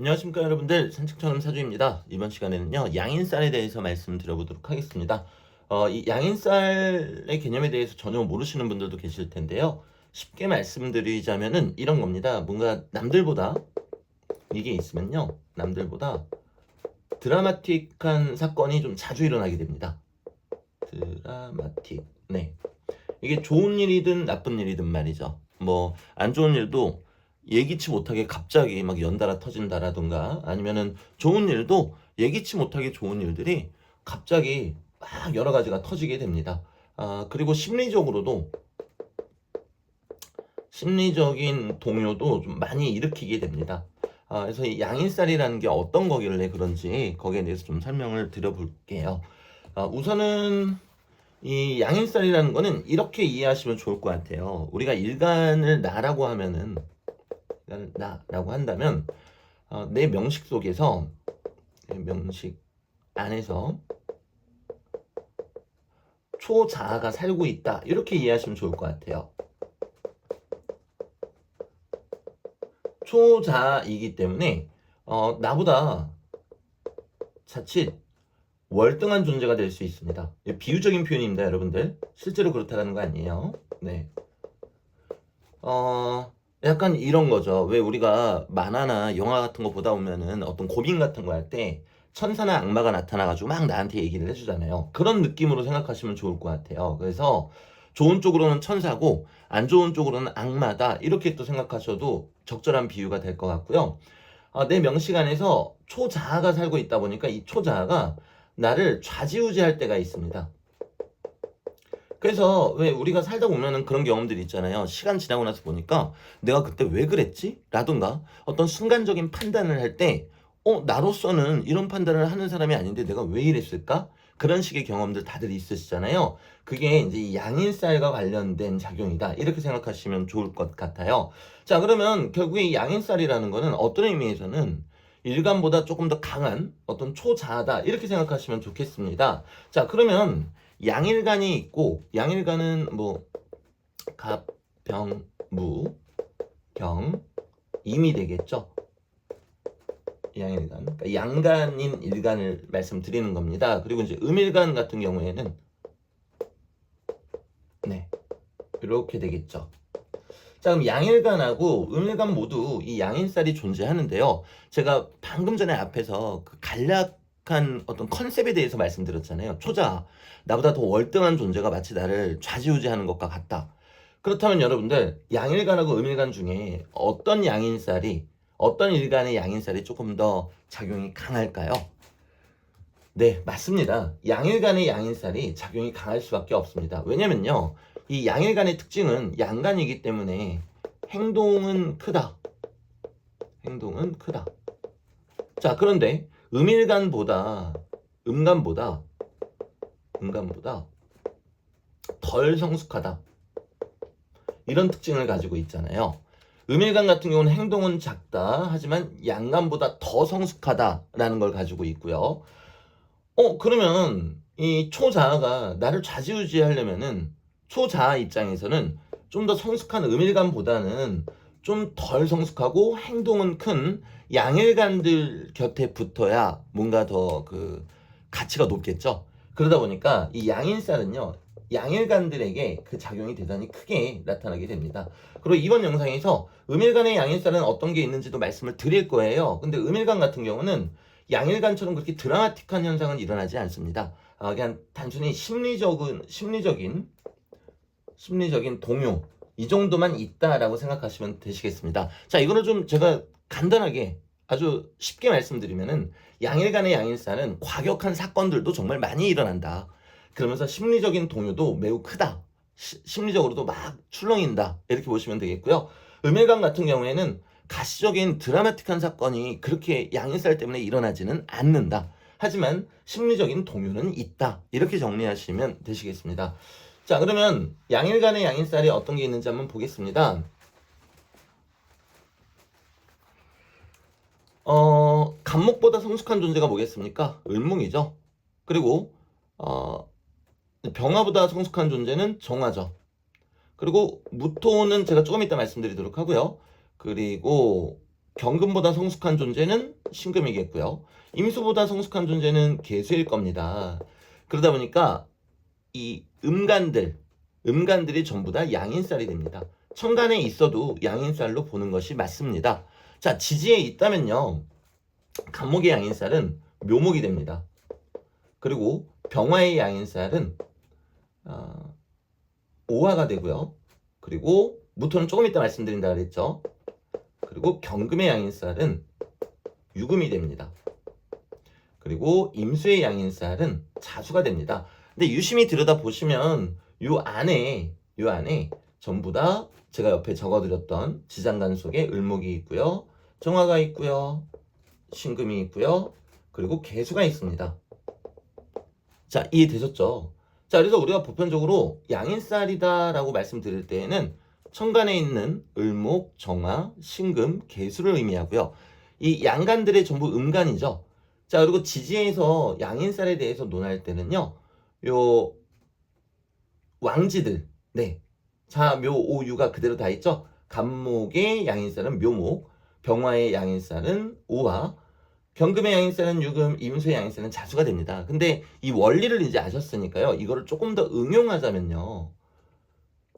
안녕하십니까 여러분들, 산책처럼 사주입니다. 이번 시간에는요 양인쌀에 대해서 말씀드려보도록 하겠습니다. 이 양인쌀의 개념에 대해서 전혀 모르시는 분들도 계실 텐데요. 쉽게 말씀드리자면은 이런 겁니다. 뭔가 남들보다 이게 있으면요, 남들보다 드라마틱한 사건이 좀 자주 일어나게 됩니다. 드라마틱. 네. 이게 좋은 일이든 나쁜 일이든 말이죠. 뭐 안 좋은 일도 예기치 못하게 갑자기 막 연달아 터진다라든가, 아니면은 좋은 일도 예기치 못하게 좋은 일들이 갑자기 막 여러 가지가 터지게 됩니다. 그리고 심리적인 동요도 좀 많이 일으키게 됩니다. 그래서 이 양인살이라는 게 어떤 거길래 그런지 거기에 대해서 좀 설명을 드려볼게요. 우선은 이 양인살이라는 거는 이렇게 이해하시면 좋을 것 같아요. 우리가 일간을 나라고 하면은, 일간을 나라고 한다면, 내 명식 속에서, 내 명식 안에서 초자아가 살고 있다, 이렇게 이해하시면 좋을 것 같아요. 초자이기 때문에 나보다 자칫 월등한 존재가 될 수 있습니다. 비유적인 표현입니다, 여러분들. 실제로 그렇다는 거 아니에요. 네. 약간 이런 거죠. 왜 우리가 만화나 영화 같은 거 보다 보면은 어떤 고민 같은 거 할 때 천사나 악마가 나타나가지고 막 나한테 얘기를 해주잖아요. 그런 느낌으로 생각하시면 좋을 것 같아요. 그래서 좋은 쪽으로는 천사고 안 좋은 쪽으로는 악마다, 이렇게 또 생각하셔도 적절한 비유가 될 것 같고요. 내 명식 안에서 초자아가 살고 있다 보니까 이 초자아가 나를 좌지우지할 때가 있습니다. 그래서 왜 우리가 살다 보면은 그런 경험들이 있잖아요. 시간 지나고 나서 보니까 내가 그때 왜 그랬지? 라든가 어떤 순간적인 판단을 할 때, 나로서는 이런 판단을 하는 사람이 아닌데 내가 왜 이랬을까? 그런 식의 경험들 다들 있으시잖아요. 그게 이제 이 양인살과 관련된 작용이다, 이렇게 생각하시면 좋을 것 같아요. 자, 그러면 결국에 이 양인살이라는 거는 어떤 의미에서는 일간보다 조금 더 강한 어떤 초자아다, 이렇게 생각하시면 좋겠습니다. 자, 그러면 양일간이 있고, 양일간은 뭐 갑, 병, 무, 경, 임이 되겠죠. 양일간. 그러니까 양간인 일간을 말씀드리는 겁니다. 그리고 이제 음일간 같은 경우에는 네, 이렇게 되겠죠. 자, 그럼 양일간하고 음일간 모두 이 양인살이 존재하는데요. 제가 방금 전에 앞에서 그 간략한 어떤 컨셉에 대해서 말씀드렸잖아요. 초자, 나보다 더 월등한 존재가 마치 나를 좌지우지하는 것과 같다. 그렇다면 여러분들, 양일간하고 음일간 중에 어떤 일간의 양인살이 조금 더 작용이 강할까요? 네, 맞습니다. 양일간의 양인살이 작용이 강할 수밖에 없습니다. 왜냐면요, 이 양일간의 특징은 양간이기 때문에 행동은 크다. 행동은 크다. 자, 그런데 음일간보다, 음간보다, 음간보다 덜 성숙하다, 이런 특징을 가지고 있잖아요. 음일간 같은 경우는 행동은 작다, 하지만 양간보다 더 성숙하다라는 걸 가지고 있고요. 그러면 이 초자아가 나를 좌지우지하려면은 초자아 입장에서는 좀 더 성숙한 음일간보다는 좀 덜 성숙하고 행동은 큰 양일간들 곁에 붙어야 뭔가 더 그 가치가 높겠죠. 그러다 보니까 이 양인살은요, 양일간들에게 그 작용이 대단히 크게 나타나게 됩니다. 그리고 이번 영상에서 음일간의 양인살은 어떤 게 있는지도 말씀을 드릴 거예요. 근데 음일간 같은 경우는 양일간처럼 그렇게 드라마틱한 현상은 일어나지 않습니다. 그냥 단순히 심리적인 동요, 이 정도만 있다라고 생각하시면 되시겠습니다. 자, 이거는 좀 제가 간단하게 아주 쉽게 말씀드리면은, 양일간의 양일사는 과격한 사건들도 정말 많이 일어난다, 그러면서 심리적인 동요도 매우 크다, 심리적으로도 막 출렁인다, 이렇게 보시면 되겠고요. 음일간 같은 경우에는 가시적인 드라마틱한 사건이 그렇게 양일살 때문에 일어나지는 않는다, 하지만 심리적인 동요는 있다, 이렇게 정리하시면 되시겠습니다. 자, 그러면 양일간의 양일살이 어떤 게 있는지 한번 보겠습니다. 간목보다 성숙한 존재가 뭐겠습니까? 을목이죠. 그리고 병화보다 성숙한 존재는 정화죠. 그리고 무토는 제가 조금 이따 말씀드리도록 하고요. 그리고 경금보다 성숙한 존재는 신금이겠고요. 임수보다 성숙한 존재는 계수일 겁니다. 그러다 보니까 이 음간들이 전부 다 양인살이 됩니다. 천간에 있어도 양인살로 보는 것이 맞습니다. 자, 지지에 있다면요. 간목의 양인살은 묘목이 됩니다. 그리고 병화의 양인살은 오화가 되고요. 그리고 무토는 조금 이따 말씀드린다 그랬죠. 그리고 경금의 양인살은 유금이 됩니다. 그리고 임수의 양인살은 자수가 됩니다. 근데 유심히 들여다보시면 요 안에 전부 다 제가 옆에 적어드렸던 지장간 속에 을목이 있고요. 정화가 있고요. 신금이 있고요. 그리고 계수가 있습니다. 자, 이해되셨죠? 자, 그래서 우리가 보편적으로 양인살이다라고 말씀드릴 때에는 천간에 있는 을목, 정화, 신금, 계수를 의미하고요. 이 양간들의 전부 음간이죠. 자, 그리고 지지에서 양인살에 대해서 논할 때는요. 요 왕지들, 네, 자, 묘, 오, 유가 그대로 다 있죠. 간목의 양인살은 묘목, 병화의 양인살은 오화, 경금의 양인살은 유금, 임수의 양인살은 자수가 됩니다. 근데 이 원리를 이제 아셨으니까요. 이거를 조금 더 응용하자면요.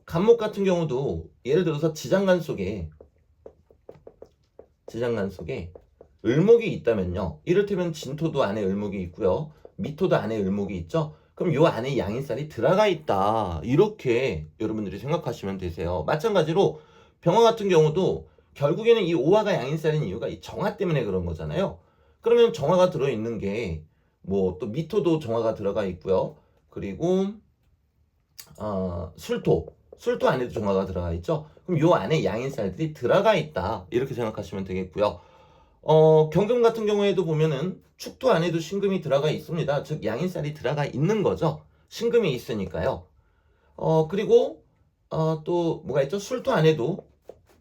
간목 같은 경우도 예를 들어서 지장간 속에 을목이 있다면요. 이를테면 진토도 안에 을목이 있고요. 미토도 안에 을목이 있죠. 그럼 요 안에 양인살이 들어가 있다. 이렇게 여러분들이 생각하시면 되세요. 마찬가지로 병화 같은 경우도 결국에는 이 오화가 양인살인 이유가 이 정화 때문에 그런 거잖아요. 그러면 정화가 들어있는 게 뭐 또 미토도 정화가 들어가 있고요. 그리고 술토 안에도 정화가 들어가 있죠. 그럼 요 안에 양인살들이 들어가 있다. 이렇게 생각하시면 되겠고요. 경금 같은 경우에도 보면은 축토 안에도 신금이 들어가 있습니다. 즉 양인살이 들어가 있는 거죠. 신금이 있으니까요. 그리고 또 뭐가 있죠? 술토 안에도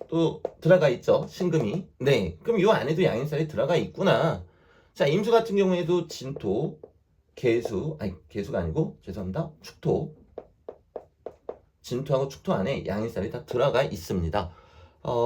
또 들어가 있죠. 신금이. 네. 그럼 요 안에도 양인살이 들어가 있구나. 자, 임수 같은 경우에도 진토, 계수가 아니고 죄송합니다. 축토. 진토하고 축토 안에 양인살이 다 들어가 있습니다.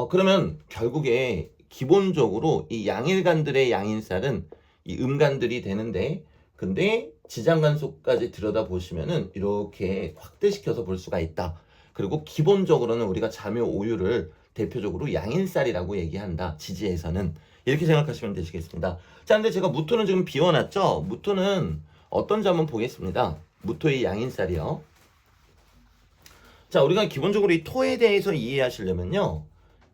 그러면 결국에 기본적으로 이 양일간들의 양인살은 이 음간들이 되는데, 근데 지장간 속까지 들여다보시면은 이렇게 확대시켜서 볼 수가 있다. 그리고 기본적으로는 우리가 자묘 오유를 대표적으로 양인살이라고 얘기한다. 지지에서는. 이렇게 생각하시면 되시겠습니다. 자, 근데 제가 무토는 지금 비워놨죠? 무토는 어떤지 한번 보겠습니다. 무토의 양인살이요. 자, 우리가 기본적으로 이 토에 대해서 이해하시려면요.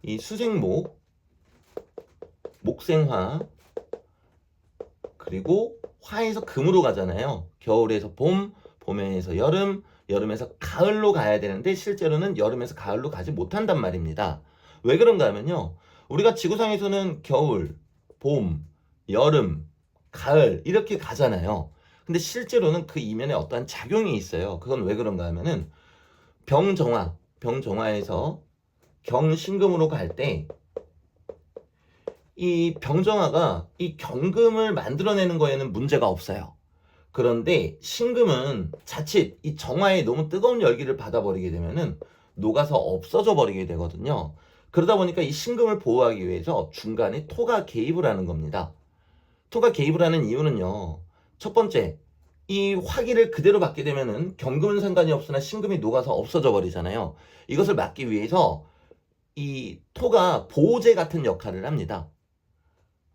이 수생목, 목생화, 그리고 화에서 금으로 가잖아요. 겨울에서 봄, 봄에서 여름, 여름에서 가을로 가야 되는데 실제로는 여름에서 가을로 가지 못한단 말입니다. 왜 그런가 하면요. 우리가 지구상에서는 겨울, 봄, 여름, 가을 이렇게 가잖아요. 근데 실제로는 그 이면에 어떠한 작용이 있어요. 그건 왜 그런가 하면은 병정화에서 경신금으로 갈 때 이 병정화가 이 경금을 만들어내는 거에는 문제가 없어요. 그런데 신금은 자칫 이 정화에 너무 뜨거운 열기를 받아버리게 되면은 녹아서 없어져 버리게 되거든요. 그러다 보니까 이 신금을 보호하기 위해서 중간에 토가 개입을 하는 겁니다. 토가 개입을 하는 이유는요. 첫 번째, 이 화기를 그대로 받게 되면은 경금은 상관이 없으나 신금이 녹아서 없어져 버리잖아요. 이것을 막기 위해서 이 토가 보호제 같은 역할을 합니다.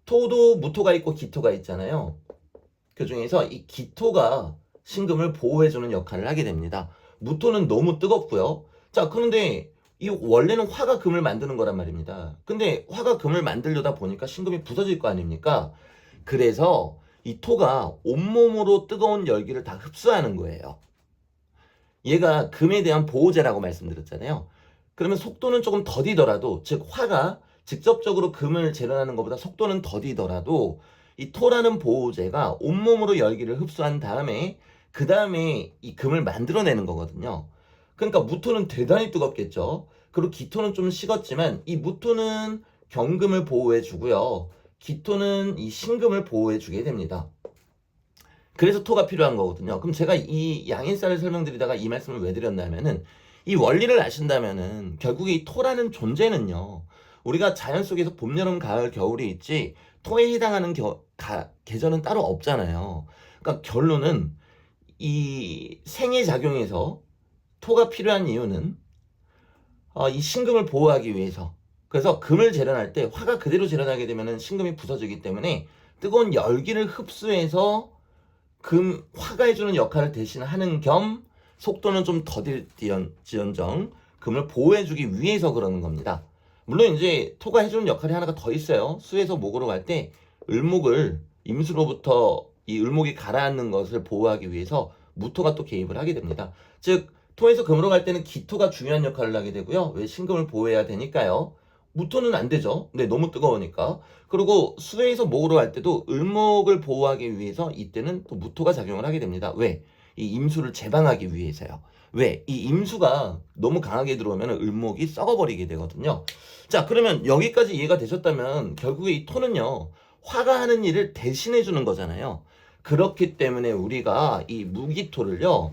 토도 무토가 있고 기토가 있잖아요. 그 중에서 이 기토가 신금을 보호해주는 역할을 하게 됩니다. 무토는 너무 뜨겁고요. 자, 그런데 이 원래는 화가 금을 만드는 거란 말입니다. 근데 화가 금을 만들려다 보니까 신금이 부서질 거 아닙니까? 그래서 이 토가 온몸으로 뜨거운 열기를 다 흡수하는 거예요. 얘가 금에 대한 보호제라고 말씀드렸잖아요. 그러면 속도는 조금 더디더라도, 즉 화가 직접적으로 금을 재련하는 것보다 속도는 더디더라도 이 토라는 보호제가 온몸으로 열기를 흡수한 다음에 그 다음에 이 금을 만들어내는 거거든요. 그러니까 무토는 대단히 뜨겁겠죠. 그리고 기토는 좀 식었지만 이 무토는 경금을 보호해 주고요. 기토는 이 신금을 보호해 주게 됩니다. 그래서 토가 필요한 거거든요. 그럼 제가 이 양인살을 설명드리다가 이 말씀을 왜 드렸냐면은 이 원리를 아신다면은 결국에 이 토라는 존재는요. 우리가 자연 속에서 봄, 여름, 가을, 겨울이 있지 토에 해당하는 계절은 따로 없잖아요. 그러니까 결론은 이 생의 작용에서 토가 필요한 이유는 이 신금을 보호하기 위해서. 그래서 금을 재련할 때 화가 그대로 재련하게 되면 신금이 부서지기 때문에 뜨거운 열기를 흡수해서 화가 해주는 역할을 대신하는 겸 속도는 좀 더딜지언정 금을 보호해주기 위해서 그러는 겁니다. 물론 이제 토가 해주는 역할이 하나가 더 있어요. 수에서 목으로 갈 때 을목을 임수로부터 이 을목이 가라앉는 것을 보호하기 위해서 무토가 또 개입을 하게 됩니다. 즉 토에서 금으로 갈 때는 기토가 중요한 역할을 하게 되고요. 왜 신금을 보호해야 되니까요. 무토는 안 되죠. 네, 너무 뜨거우니까. 그리고 수에서 목으로 갈 때도 을목을 보호하기 위해서 이때는 또 무토가 작용을 하게 됩니다. 왜? 이 임수를 제방하기 위해서요. 왜? 이 임수가 너무 강하게 들어오면 을목이 썩어버리게 되거든요. 자, 그러면 여기까지 이해가 되셨다면 결국에 이 토는요, 화가 하는 일을 대신해 주는 거잖아요. 그렇기 때문에 우리가 이 무기토를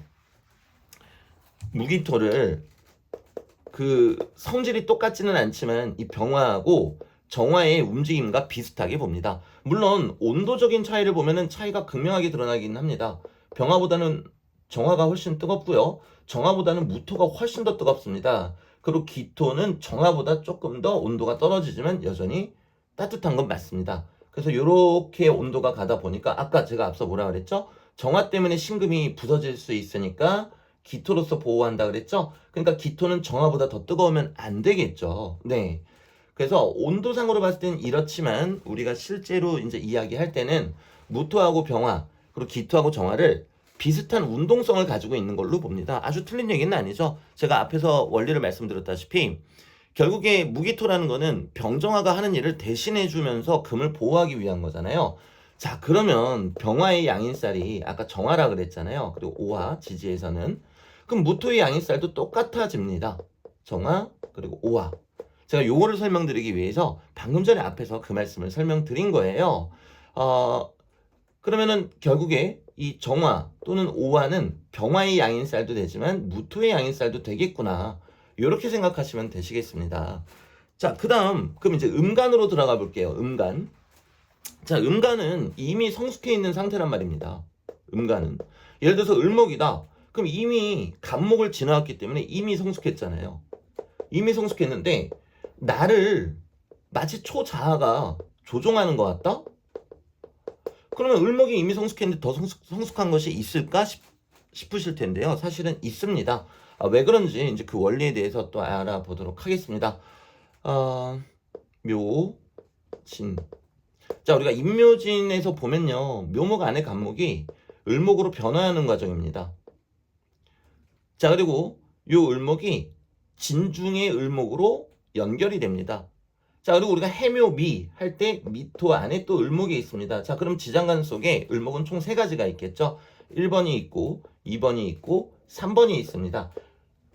그 성질이 똑같지는 않지만 이 병화하고 정화의 움직임과 비슷하게 봅니다. 물론 온도적인 차이를 보면은 차이가 극명하게 드러나긴 합니다. 병화보다는 정화가 훨씬 뜨겁고요. 정화보다는 무토가 훨씬 더 뜨겁습니다. 그리고 기토는 정화보다 조금 더 온도가 떨어지지만 여전히 따뜻한 건 맞습니다. 그래서 이렇게 온도가 가다 보니까 아까 제가 앞서 뭐라 그랬죠? 정화 때문에 신금이 부서질 수 있으니까 기토로서 보호한다 그랬죠? 그러니까 기토는 정화보다 더 뜨거우면 안 되겠죠. 네. 그래서 온도상으로 봤을 때는 이렇지만 우리가 실제로 이제 이야기할 때는 무토하고 병화 그리고 기토하고 정화를 비슷한 운동성을 가지고 있는 걸로 봅니다. 아주 틀린 얘기는 아니죠. 제가 앞에서 원리를 말씀드렸다시피 결국에 무기토라는 거는 병정화가 하는 일을 대신해 주면서 금을 보호하기 위한 거잖아요. 자, 그러면 병화의 양인살이 아까 정화라 그랬잖아요. 그리고 오화 지지에서는 그럼 무토의 양인살도 똑같아집니다. 정화 그리고 오화. 제가 요거를 설명드리기 위해서 방금 전에 앞에서 그 말씀을 설명드린 거예요. 그러면은 결국에 이 정화 또는 오화는 병화의 양인살도 되지만 무토의 양인살도 되겠구나. 이렇게 생각하시면 되시겠습니다. 자, 그 다음 그럼 이제 음간으로 들어가 볼게요. 음간. 자, 음간은 이미 성숙해 있는 상태란 말입니다. 음간은 예를 들어서 을목이다. 그럼 이미 간목을 지나왔기 때문에 이미 성숙했잖아요. 이미 성숙했는데 나를 마치 초자아가 조종하는 것 같다? 그러면 을목이 이미 성숙했는데 더 성숙한 것이 있을까 싶으실 텐데요. 사실은 있습니다. 왜 그런지 이제 그 원리에 대해서 또 알아보도록 하겠습니다. 묘진. 자, 우리가 임묘진에서 보면요. 묘목 안에 간목이 을목으로 변화하는 과정입니다. 자, 그리고 요 을목이 진중의 을목으로 연결이 됩니다. 자, 그리고 우리가 해묘미 할 때 미토 안에 또 을목이 있습니다. 자, 그럼 지장간 속에 을목은 총 3가지가 있겠죠. 1번이 있고 2번이 있고 3번이 있습니다.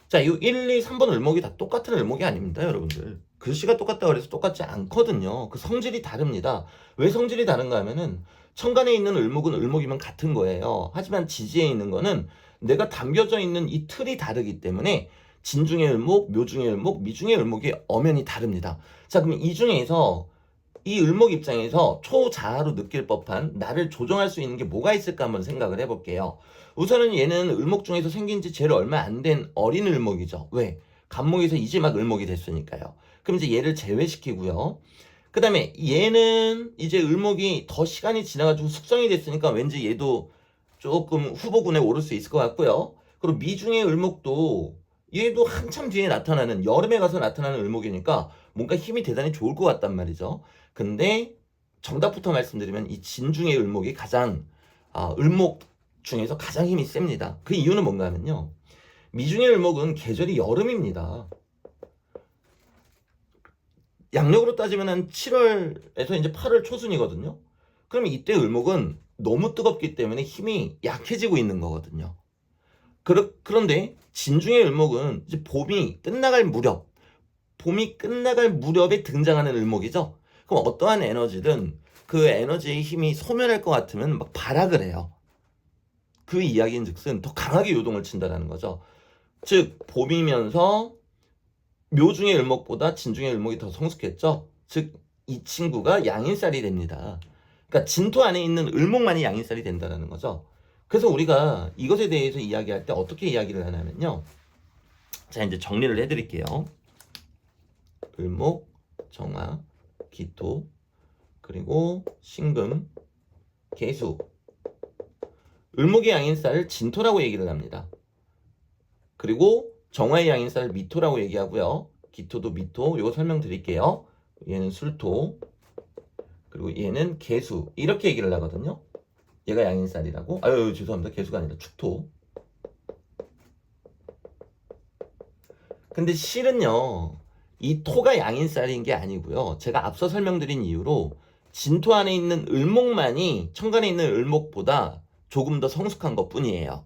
자, 이 1, 2, 3번 을목이 다 똑같은 을목이 아닙니다, 여러분들. 글씨가 똑같다고 해서 똑같지 않거든요. 그 성질이 다릅니다. 왜 성질이 다른가 하면은 천간에 있는 을목은 을목이면 같은 거예요. 하지만 지지에 있는 거는 내가 담겨져 있는 이 틀이 다르기 때문에 진중의 을목, 묘중의 을목, 미중의 을목의 엄연히 다릅니다. 자, 그럼 이 중에서 이 을목 입장에서 초자아로 느낄 법한 나를 조정할 수 있는 게 뭐가 있을까 한번 생각을 해볼게요. 우선은 얘는 을목 중에서 생긴 지 제일 얼마 안 된 어린 을목이죠. 왜? 간목에서 이제 막 을목이 됐으니까요. 그럼 이제 얘를 제외시키고요. 그 다음에 얘는 이제 을목이 더 시간이 지나가지고 숙성이 됐으니까 왠지 얘도 조금 후보군에 오를 수 있을 것 같고요. 그리고 미중의 을목도 얘도 한참 뒤에 나타나는 여름에 가서 나타나는 을목이니까 뭔가 힘이 대단히 좋을 것 같단 말이죠. 근데 정답부터 말씀드리면 이 진중의 을목이 가장 을목 중에서 가장 힘이 셉니다. 그 이유는 뭔가 하면요. 미중의 을목은 계절이 여름입니다. 양력으로 따지면 한 7월에서 이제 8월 초순이거든요. 그러면 이때 을목은 너무 뜨겁기 때문에 힘이 약해지고 있는 거거든요. 그런데 진중의 을목은 이제 봄이 끝나갈 무렵에 등장하는 을목이죠. 그럼 어떠한 에너지든 그 에너지의 힘이 소멸할 것 같으면 막 발악을 해요. 그 이야기인 즉슨 더 강하게 요동을 친다라는 거죠. 즉 봄이면서 묘 중의 을목보다 진 중의 을목이 더 성숙했죠. 즉 이 친구가 양인살이 됩니다. 그러니까 진토 안에 있는 을목만이 양인살이 된다는 거죠. 그래서 우리가 이것에 대해서 이야기할 때 어떻게 이야기를 하냐면요. 자, 이제 정리를 해드릴게요. 을목, 정화, 기토, 그리고 신금, 계수. 을목의 양인살을 진토라고 얘기를 합니다. 그리고 정화의 양인살을 미토라고 얘기하고요. 기토도 미토, 이거 설명드릴게요. 얘는 술토, 그리고 얘는 계수, 이렇게 얘기를 하거든요. 얘가 양인살이라고. 아유, 죄송합니다. 계수가 아니라 축토. 근데 실은요, 이 토가 양인살인 게 아니고요. 제가 앞서 설명드린 이유로 진토 안에 있는 을목만이 천간에 있는 을목보다 조금 더 성숙한 것 뿐이에요.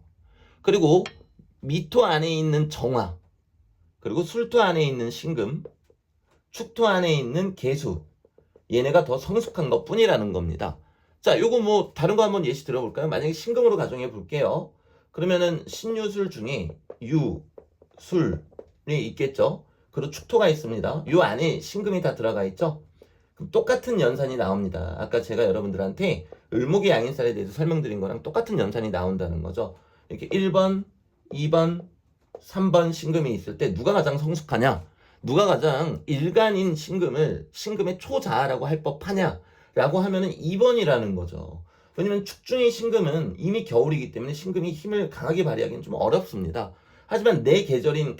그리고 미토 안에 있는 정화, 그리고 술토 안에 있는 신금, 축토 안에 있는 계수, 얘네가 더 성숙한 것 뿐이라는 겁니다. 자, 요거 뭐 다른 거 한번 예시 들어볼까요? 만약에 신금으로 가정해 볼게요. 그러면은 신유술 중에 유, 술이 있겠죠. 그리고 축토가 있습니다. 요 안에 신금이 다 들어가 있죠. 그럼 똑같은 연산이 나옵니다. 아까 제가 여러분들한테 을목의 양인살에 대해서 설명드린 거랑 똑같은 연산이 나온다는 거죠. 이렇게 1번, 2번, 3번 신금이 있을 때 누가 가장 성숙하냐? 누가 가장 일간인 신금을 신금의 초자아라고 할 법하냐? 라고 하면은 2번이라는 거죠. 왜냐면 축중의 신금은 이미 겨울이기 때문에 신금이 힘을 강하게 발휘하기는 좀 어렵습니다. 하지만 내 계절인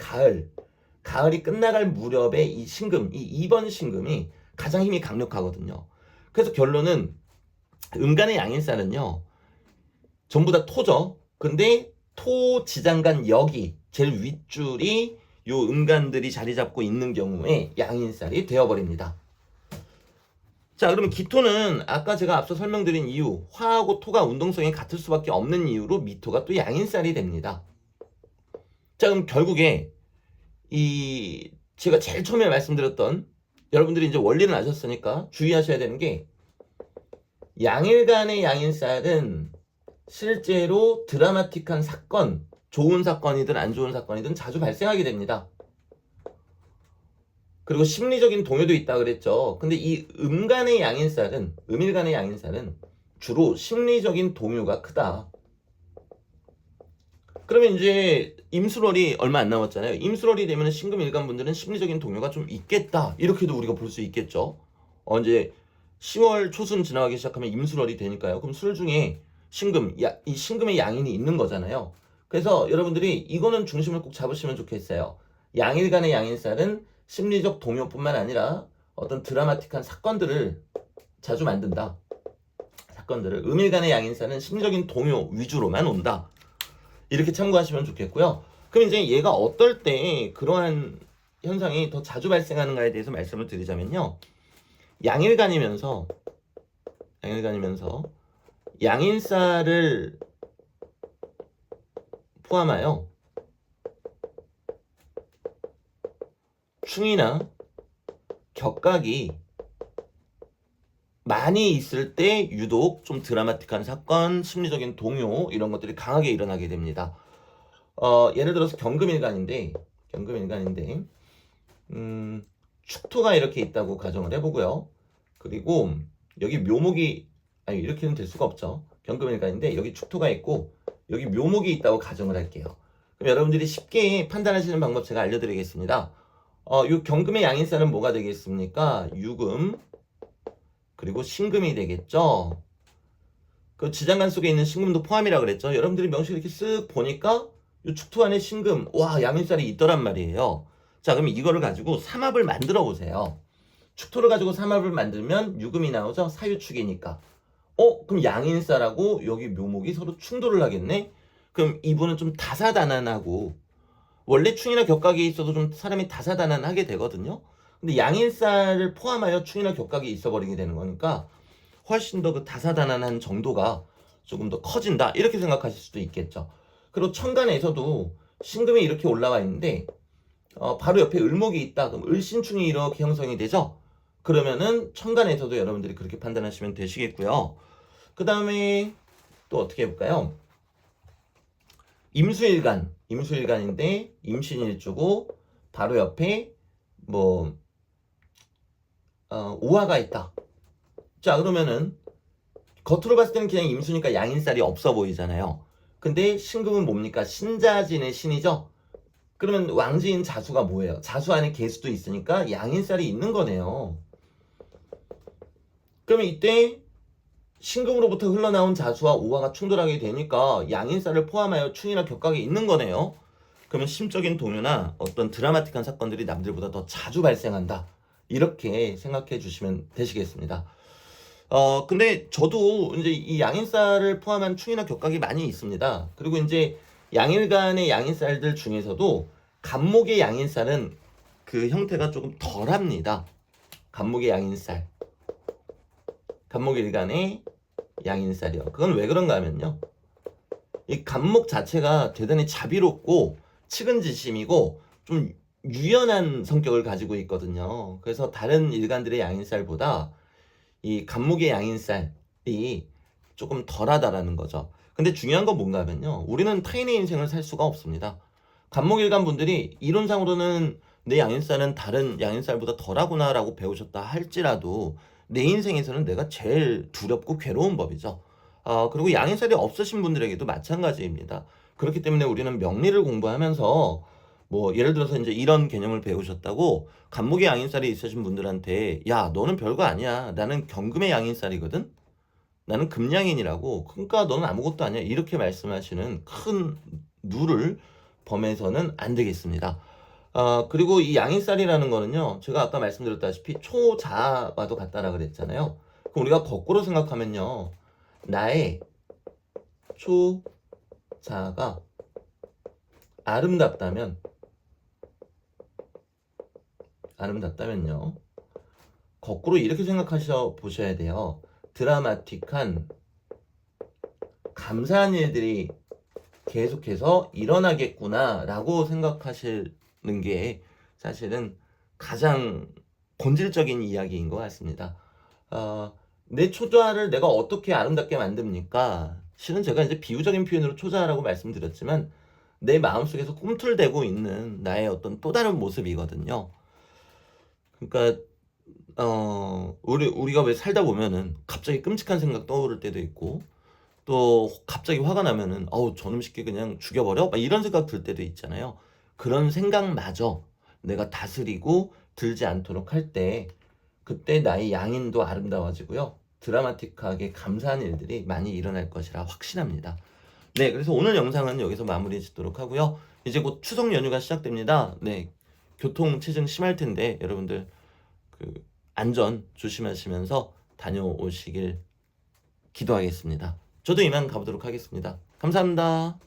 가을이 끝나갈 무렵에 이 신금, 이 2번 신금이 가장 힘이 강력하거든요. 그래서 결론은 음간의 양인살은요, 전부 다 토죠. 근데 토 지장간 여기 제일 윗줄이 요 음간들이 자리 잡고 있는 경우에 양인살이 되어버립니다. 자, 그러면 기토는 아까 제가 앞서 설명드린 이유, 화하고 토가 운동성이 같을 수밖에 없는 이유로 미토가 또 양인살이 됩니다. 자, 그럼 결국에 이 제가 제일 처음에 말씀드렸던, 여러분들이 이제 원리는 아셨으니까 주의하셔야 되는 게, 양일간의 양인살은 실제로 드라마틱한 사건, 좋은 사건이든 안 좋은 사건이든 자주 발생하게 됩니다. 그리고 심리적인 동요도 있다 그랬죠. 근데 이 음간의 양인살은, 음일간의 양인살은 주로 심리적인 동요가 크다. 그러면 이제 임술월이 얼마 안 남았잖아요. 임술월이 되면 신금일간 분들은 심리적인 동요가 좀 있겠다, 이렇게도 우리가 볼 수 있겠죠. 이제 10월 초순 지나가기 시작하면 임술월이 되니까요. 그럼 술 중에 신금, 이 신금의 양인이 있는 거잖아요. 그래서 여러분들이 이거는 중심을 꼭 잡으시면 좋겠어요. 양일간의 양인살은 심리적 동요뿐만 아니라 어떤 드라마틱한 사건들을 자주 만든다. 사건들을. 음일간의 양인살은 심리적인 동요 위주로만 온다. 이렇게 참고하시면 좋겠고요. 그럼 이제 얘가 어떨 때 그러한 현상이 더 자주 발생하는가에 대해서 말씀을 드리자면요. 양일간이면서 양인살을 포함하여 충이나 격각이 많이 있을 때 유독 좀 드라마틱한 사건, 심리적인 동요, 이런 것들이 강하게 일어나게 됩니다. 예를 들어서 경금일간인데 축토가 이렇게 있다고 가정을 해보고요. 그리고 여기 묘목이, 아니 이렇게는 될 수가 없죠. 경금일간인데 여기 축토가 있고 여기 묘목이 있다고 가정을 할게요. 그럼 여러분들이 쉽게 판단하시는 방법 제가 알려드리겠습니다. 이 경금의 양인살은 뭐가 되겠습니까? 유금, 그리고 신금이 되겠죠. 그 지장간 속에 있는 신금도 포함이라 그랬죠. 여러분들이 명식 이렇게 쓱 보니까 이 축토 안에 신금, 와, 양인살이 있더란 말이에요. 자, 그럼 이거를 가지고 삼합을 만들어 보세요. 축토를 가지고 삼합을 만들면 유금이 나오죠. 사유축이니까. 그럼 양인살하고 여기 묘목이 서로 충돌을 하겠네. 그럼 이분은 좀 다사다난하고, 원래 충이나 격각이 있어도 좀 사람이 다사다난하게 되거든요. 근데 양인살을 포함하여 충이나 격각이 있어버리게 되는 거니까 훨씬 더 그 다사다난한 정도가 조금 더 커진다, 이렇게 생각하실 수도 있겠죠. 그리고 천간에서도 신금이 이렇게 올라와 있는데 바로 옆에 을목이 있다. 그럼 을신충이 이렇게 형성이 되죠. 그러면은 천간에서도 여러분들이 그렇게 판단하시면 되시겠고요. 그 다음에 또 어떻게 해볼까요? 임수일간인데 임신일주고 바로 옆에 뭐 오화가 있다. 자, 그러면은 겉으로 봤을 때는 그냥 임수니까 양인살이 없어 보이잖아요. 근데 신금은 뭡니까? 신자진의 신이죠. 그러면 왕지인 자수가 뭐예요? 자수 안에 계수도 있으니까 양인살이 있는 거네요. 그러면 이때 신금으로부터 흘러나온 자수와 오화가 충돌하게 되니까 양인살을 포함하여 충이나 격각이 있는 거네요. 그러면 심적인 동요나 어떤 드라마틱한 사건들이 남들보다 더 자주 발생한다. 이렇게 생각해 주시면 되시겠습니다. 근데 저도 이제 이 양인살을 포함한 충이나 격각이 많이 있습니다. 그리고 이제 양일간의 양인살들 중에서도 간목의 양인살은 그 형태가 조금 덜합니다. 간목의 양인살. 간목일간의 양인살이요. 그건 왜 그런가 하면요. 이 간목 자체가 대단히 자비롭고 측은지심이고 좀 유연한 성격을 가지고 있거든요. 그래서 다른 일간들의 양인살보다 이 간목의 양인살이 조금 덜하다라는 거죠. 근데 중요한 건 뭔가 하면요. 우리는 타인의 인생을 살 수가 없습니다. 간목일간 분들이 이론상으로는 내 양인살은 다른 양인살보다 덜하구나라고 배우셨다 할지라도 내 인생에서는 내가 제일 두렵고 괴로운 법이죠. 그리고 양인살이 없으신 분들에게도 마찬가지입니다. 그렇기 때문에 우리는 명리를 공부하면서 뭐 예를 들어서 이제 이런 개념을 배우셨다고 간목의 양인살이 있으신 분들한테 야 너는 별거 아니야 나는 경금의 양인살이거든 나는 금양인이라고 그러니까 너는 아무것도 아니야 이렇게 말씀하시는 큰 누를 범해서는 안 되겠습니다. 그리고 이 양인살이라는 거는요 제가 아까 말씀드렸다시피 초자와도 같다라 그랬잖아요. 그럼 우리가 거꾸로 생각하면요 나의 초자가 아름답다면요 거꾸로 이렇게 생각하셔 보셔야 돼요. 드라마틱한 감사한 일들이 계속해서 일어나겠구나 라고 생각하시는 게 사실은 가장 본질적인 이야기인 것 같습니다. 내 초자를 내가 어떻게 아름답게 만듭니까? 실은 제가 이제 비유적인 표현으로 초자라고 말씀드렸지만 내 마음속에서 꿈틀대고 있는 나의 어떤 또 다른 모습이거든요. 그러니까 우리가 왜 살다 보면은 갑자기 끔찍한 생각 떠오를 때도 있고 또 갑자기 화가 나면은 저놈 새끼 그냥 죽여버려? 막 이런 생각 들 때도 있잖아요. 그런 생각마저 내가 다스리고 들지 않도록 할 때 그때 나의 양인도 아름다워지고요. 드라마틱하게 감사한 일들이 많이 일어날 것이라 확신합니다. 네, 그래서 오늘 영상은 여기서 마무리 짓도록 하고요. 이제 곧 추석 연휴가 시작됩니다. 네, 교통체증 심할 텐데 여러분들 그 안전 조심하시면서 다녀오시길 기도하겠습니다. 저도 이만 가보도록 하겠습니다. 감사합니다.